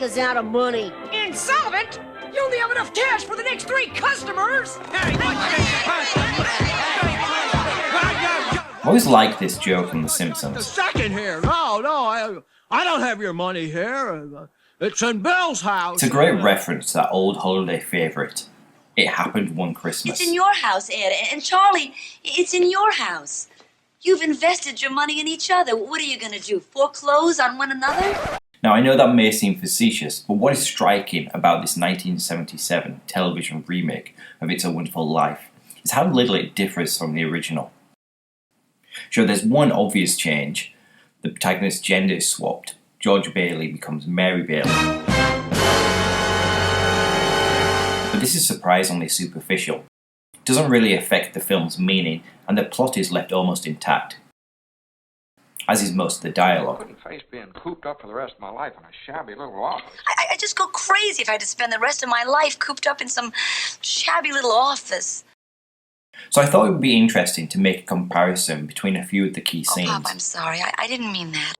us out of money. Insolvent? You only have enough cash for the next 3 customers! I always like this joke from The Simpsons. A second here. No, I don't have your money here. It's in Bill's house. It's a great reference to that old holiday favourite. It happened one Christmas. It's in your house, Ed. And Charlie, it's in your house. You've invested your money in each other. What are you going to do? Foreclose on one another? Now, I know that may seem facetious, but what is striking about this 1977 television remake of It's a Wonderful Life is how little it differs from the original. Sure, there's one obvious change. The protagonist's gender is swapped. George Bailey becomes Mary Bailey. But this is surprisingly superficial. It doesn't really affect the film's meaning, and the plot is left almost intact, as is most of the dialogue. I couldn't face being cooped up for the rest of my life in a shabby little office. I just go crazy if I had to spend the rest of my life cooped up in some shabby little office. So I thought it would be interesting to make a comparison between a few of the key scenes. Oh, Pop, I'm sorry. I didn't mean that.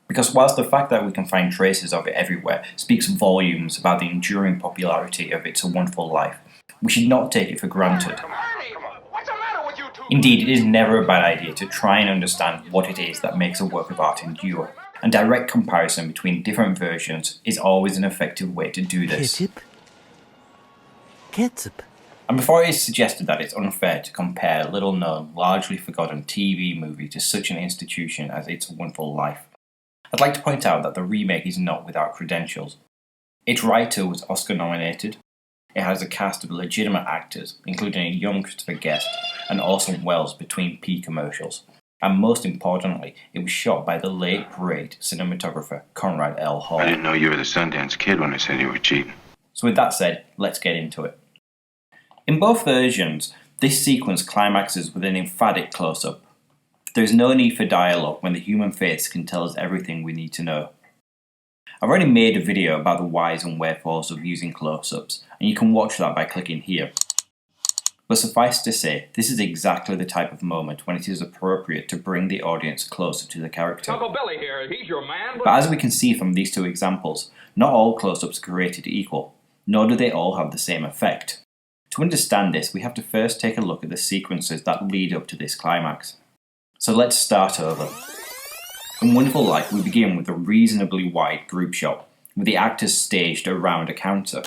Because whilst the fact that we can find traces of it everywhere speaks volumes about the enduring popularity of It's a Wonderful Life, we should not take it for granted. Indeed, it is never a bad idea to try and understand what it is that makes a work of art endure, and direct comparison between different versions is always an effective way to do this. Ketchup. And before it is suggested that it's unfair to compare a little-known, largely forgotten TV movie to such an institution as It's a Wonderful Life, I'd like to point out that the remake is not without credentials. Its writer was Oscar-nominated. It has a cast of legitimate actors, including a young Christopher Guest and Orson Welles between P commercials. And most importantly, it was shot by the late, great cinematographer Conrad L. Hall. I didn't know you were the Sundance Kid when I said you were cheating. So with that said, let's get into it. In both versions, this sequence climaxes with an emphatic close-up. There is no need for dialogue when the human face can tell us everything we need to know. I've already made a video about the whys and wherefores of using close-ups, and you can watch that by clicking here. But suffice to say, this is exactly the type of moment when it is appropriate to bring the audience closer to the character. Uncle Billy here, he's your man. But as we can see from these two examples, not all close-ups are created equal, nor do they all have the same effect. To understand this, we have to first take a look at the sequences that lead up to this climax. So let's start over. In Wonderful Life, we begin with a reasonably wide group shot, with the actors staged around a counter.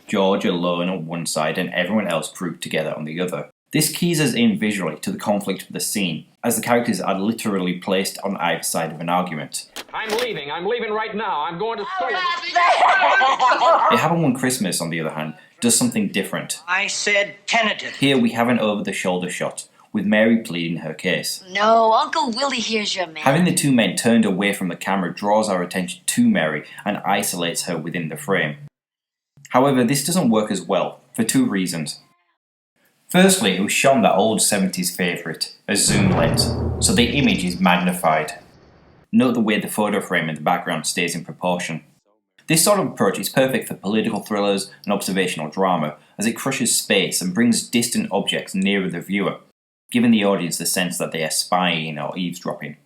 George alone on one side and everyone else grouped together on the other. This keys us in visually to the conflict of the scene, as the characters are literally placed on either side of an argument. I'm leaving right now. I'm going to school. It Happened One Christmas, on the other hand, does something different. I said tentative. Here we have an over-the-shoulder shot, with Mary pleading her case. No, Uncle Willie here's your man. Having the two men turned away from the camera draws our attention to Mary and isolates her within the frame. However, this doesn't work as well, for two reasons. Firstly, it was shot on that old 70s favourite, a zoom lens, so the image is magnified. Note the way the photo frame in the background stays in proportion. This sort of approach is perfect for political thrillers and observational drama, as it crushes space and brings distant objects nearer the viewer, giving the audience the sense that they are spying or eavesdropping.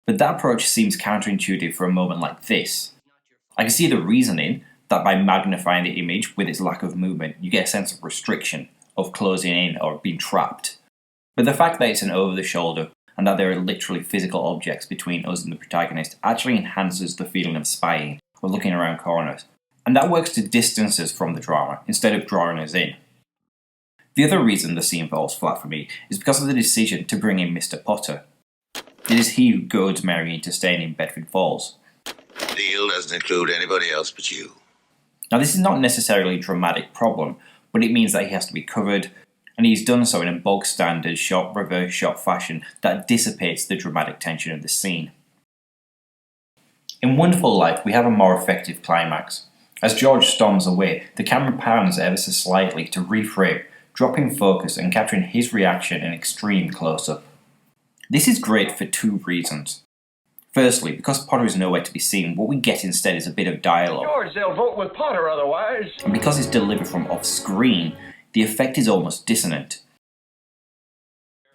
But that approach seems counterintuitive for a moment like this. I can see the reasoning that by magnifying the image with its lack of movement, you get a sense of restriction, of closing in or being trapped. But the fact that it's an over-the-shoulder and that there are literally physical objects between us and the protagonist actually enhances the feeling of spying or looking around corners. And that works to distance us from the drama instead of drawing us in. The other reason the scene falls flat for me is because of the decision to bring in Mr. Potter. It is he who goads Mary into staying in Bedford Falls. The deal doesn't include anybody else but you. Now this is not necessarily a dramatic problem, but it means that he has to be covered, and he's done so in a bog standard shot reverse shot fashion that dissipates the dramatic tension of the scene. In Wonderful Life, we have a more effective climax. As George storms away, the camera pans ever so slightly to reframe, dropping focus and capturing his reaction in extreme close-up. This is great for two reasons. Firstly, because Potter is nowhere to be seen, what we get instead is a bit of dialogue. George, they'll vote with Potter otherwise. And because it's delivered from off-screen, the effect is almost dissonant.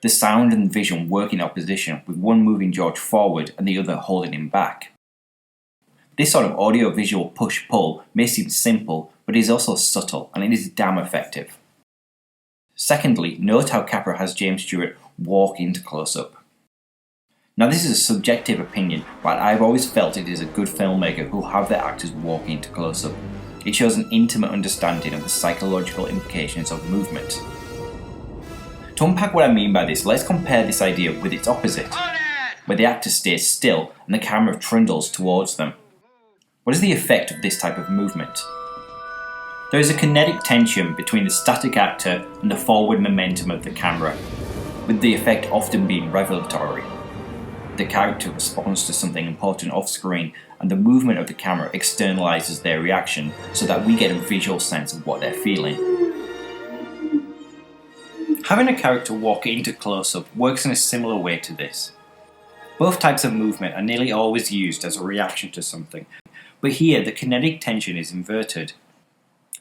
The sound and vision work in opposition, with one moving George forward and the other holding him back. This sort of audio-visual push-pull may seem simple, but is also subtle, and it is damn effective. Secondly, note how Capra has James Stewart walk into close-up. Now this is a subjective opinion, but I've always felt it is a good filmmaker who will have their actors walk into close-up. It shows an intimate understanding of the psychological implications of movement. To unpack what I mean by this, let's compare this idea with its opposite, where the actor stays still and the camera trundles towards them. What is the effect of this type of movement? There is a kinetic tension between the static actor and the forward momentum of the camera, with the effect often being revelatory. The character responds to something important off screen, and the movement of the camera externalizes their reaction so that we get a visual sense of what they're feeling. Having a character walk into close-up works in a similar way to this. Both types of movement are nearly always used as a reaction to something, but here the kinetic tension is inverted.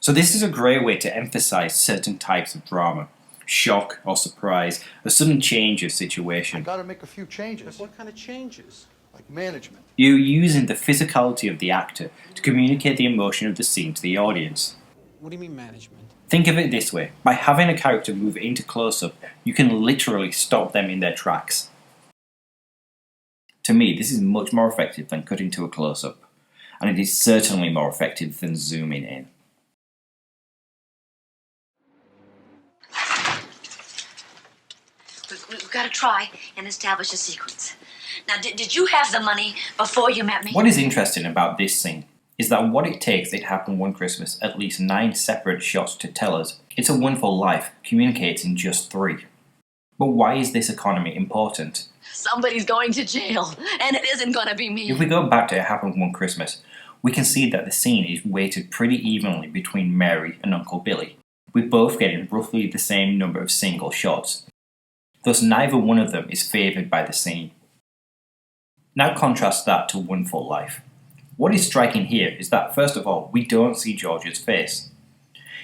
So this is a great way to emphasize certain types of drama. Shock or surprise, a sudden change of situation. I gotta make a few changes. What kind of changes? Like management. You're using the physicality of the actor to communicate the emotion of the scene to the audience. What do you mean management? Think of it this way, by having a character move into close-up, you can literally stop them in their tracks. To me, this is much more effective than cutting to a close-up, and it is certainly more effective than zooming in. We've got to try and establish a sequence. Now, did you have the money before you met me? What is interesting about this scene is that what it takes It Happened One Christmas at least 9 separate shots to tell us It's a Wonderful Life communicates in just 3. But why is this economy important? Somebody's going to jail, and it isn't going to be me. If we go back to It Happened One Christmas, we can see that the scene is weighted pretty evenly between Mary and Uncle Billy, with both getting roughly the same number of single shots. Thus neither one of them is favoured by the scene. Now contrast that to Wonderful Life. What is striking here is that first of all, we don't see George's face.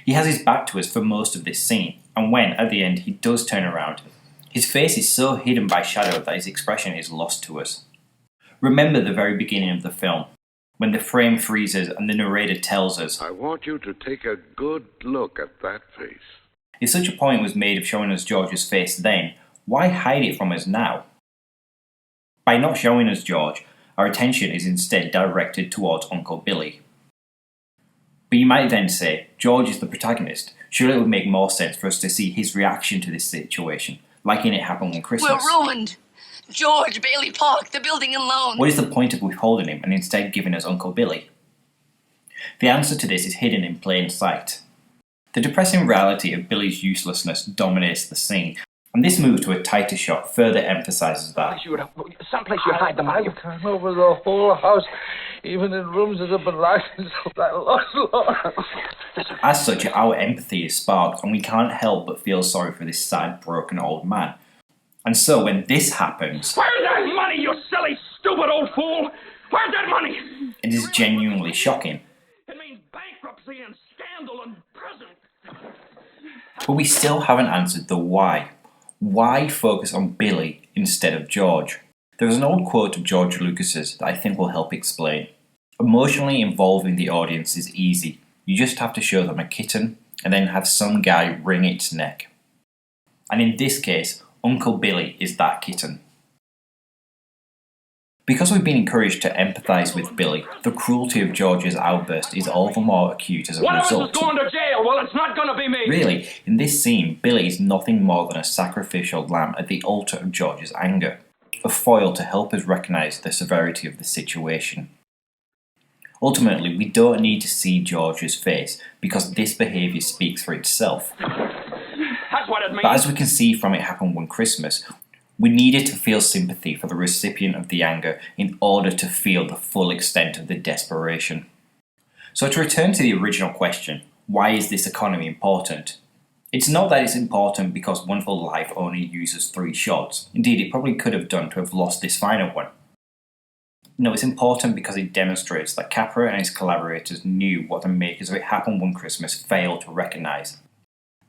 He has his back to us for most of this scene, and when, at the end, he does turn around, his face is so hidden by shadow that his expression is lost to us. Remember the very beginning of the film, when the frame freezes and the narrator tells us, I want you to take a good look at that face. If such a point was made of showing us George's face then, why hide it from us now? By not showing us George, our attention is instead directed towards Uncle Billy. But you might then say, George is the protagonist. Surely it would make more sense for us to see his reaction to this situation, like in It Happened One Christmas. We're ruined. George, Bailey Park, the building and loan. What is the point of withholding him and instead giving us Uncle Billy? The answer to this is hidden in plain sight. The depressing reality of Billy's uselessness dominates the scene, and this move to a tighter shot further emphasises that. Someplace you hide the money. I've gone over the whole house, even in rooms that have been locked so that long. As such, our empathy is sparked, and we can't help but feel sorry for this sad, broken old man. And so when this happens, Where's that money, you silly, stupid old fool? Where's that money? it is genuinely shocking. It means bankruptcy and scandal and prison. But we still haven't answered the why. Why focus on Billy instead of George? There is an old quote of George Lucas's that I think will help explain. Emotionally involving the audience is easy. You just have to show them a kitten and then have some guy wring its neck. And in this case, Uncle Billy is that kitten. Because we've been encouraged to empathise with Billy, the cruelty of George's outburst is all the more acute as a One of us result. is going to jail. Well, it's not going to be me. Really, in this scene, Billy is nothing more than a sacrificial lamb at the altar of George's anger, a foil to help us recognise the severity of the situation. Ultimately, we don't need to see George's face, because this behaviour speaks for itself. That's what it means. But as we can see from It Happened One Christmas, we needed to feel sympathy for the recipient of the anger in order to feel the full extent of the desperation. So to return to the original question, why is this economy important? It's not that it's important because Wonderful Life only uses 3 shots. Indeed, it probably could have done to have lost this final one. No, it's important because it demonstrates that Capra and his collaborators knew what the makers of It Happened One Christmas failed to recognise.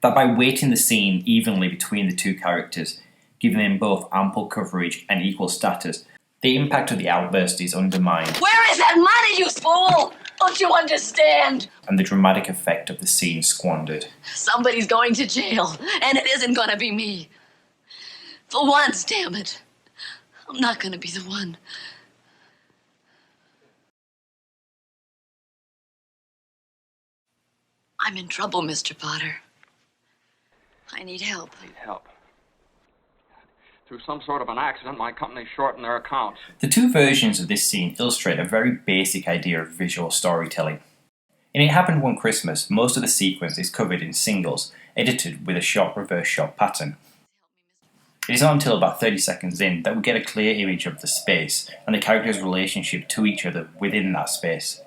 That by weighting the scene evenly between the two characters, giving them both ample coverage and equal status, The impact of the outburst is undermined, Where is that money, you fool? Don't you understand? and the dramatic effect of the scene squandered. Somebody's going to jail, and it isn't gonna be me. For once, damn it. I'm not gonna be the one. I'm in trouble, Mr. Potter. I need help. Need help. Through some sort of an accident, my company shortened their accounts. The two versions of this scene illustrate a very basic idea of visual storytelling. In It Happened One Christmas, most of the sequence is covered in singles, edited with a shot reverse shot pattern. It is not until about 30 seconds in that we get a clear image of the space and the characters' relationship to each other within that space.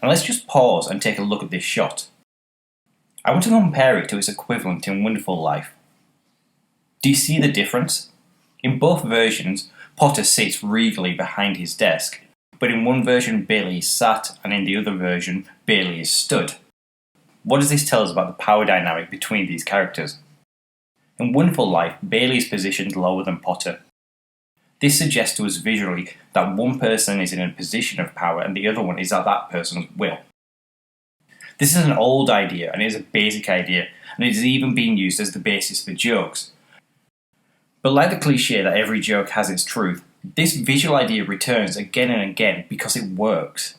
Now let's just pause and take a look at this shot. I want to compare it to its equivalent in Wonderful Life. Do you see the difference? In both versions, Potter sits regally behind his desk, but in one version Bailey is sat and in the other version Bailey is stood. What does this tell us about the power dynamic between these characters? In Wonderful Life, Bailey is positioned lower than Potter. This suggests to us visually that one person is in a position of power and the other one is at that person's will. This is an old idea and it is a basic idea, and it is even being used as the basis for jokes. But like the cliche that every joke has its truth, this visual idea returns again and again because it works.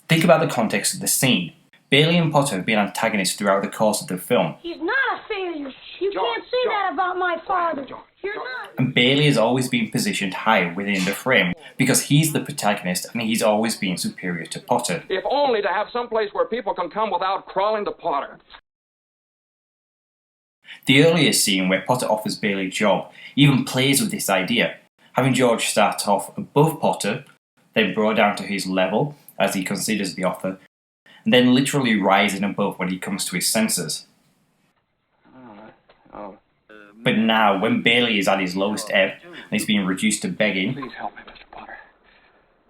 Think about the context of the scene. Bailey and Potter have been antagonists throughout the course of the film, He's not a failure. You can't say that about my father. You're not. and Bailey has always been positioned higher within the frame because he's the protagonist and he's always been superior to Potter. If only to have some place where people can come without crawling to Potter. The earlier scene where Potter offers Bailey a job even plays with this idea, having George start off above Potter, then brought down to his level as he considers the offer, and then literally rising above when he comes to his senses. But now, when Bailey is at his lowest ebb and he's being reduced to begging, Please help me, Mr. Potter.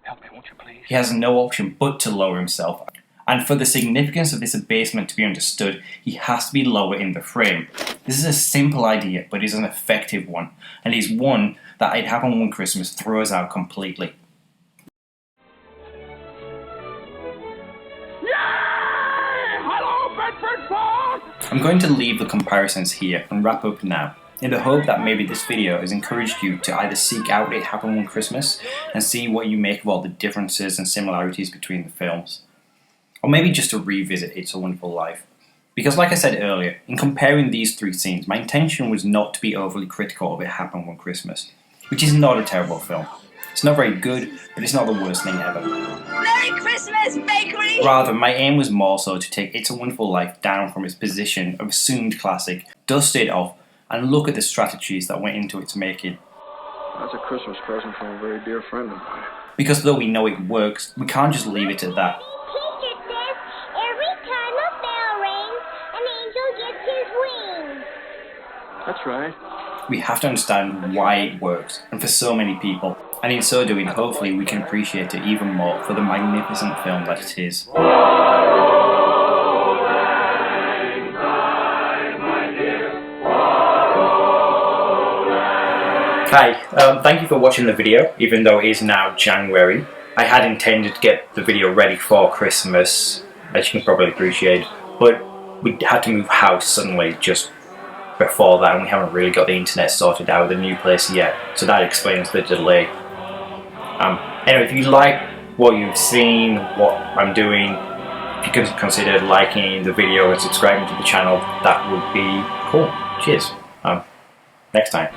Help me, won't you please? he has no option but to lower himself. And for the significance of this abasement to be understood, he has to be lower in the frame. This is a simple idea, but is an effective one, and is one that It Happened One Christmas throws out completely. Hello, Bedford Falls! I'm going to leave the comparisons here and wrap up now, in the hope that maybe this video has encouraged you to either seek out It Happened One Christmas and see what you make of all the differences and similarities between the films, or maybe just to revisit It's a Wonderful Life. Because like I said earlier, in comparing these three scenes, my intention was not to be overly critical of It Happened One Christmas, which is not a terrible film. It's not very good, but it's not the worst thing ever. Merry Christmas, Bakery! Rather, my aim was more so to take It's a Wonderful Life down from its position of assumed classic, dust it off, and look at the strategies that went into its making. That's a Christmas present from a very dear friend of mine. Because though we know it works, we can't just leave it at that. Teacher says every time a bell rings, an angel gets his wings. That's right. We have to understand why it works, and for so many people. And in so doing, hopefully we can appreciate it even more for the magnificent film that it is. Hi, thank you for watching the video, even though it is now January. I had intended to get the video ready for Christmas, as you can probably appreciate, but we had to move house suddenly just before that, and we haven't really got the internet sorted out with the new place yet, so that explains the delay. Anyway, if you like what you've seen, what I'm doing, if you can consider liking the video and subscribing to the channel, that would be cool. Cheers. Next time.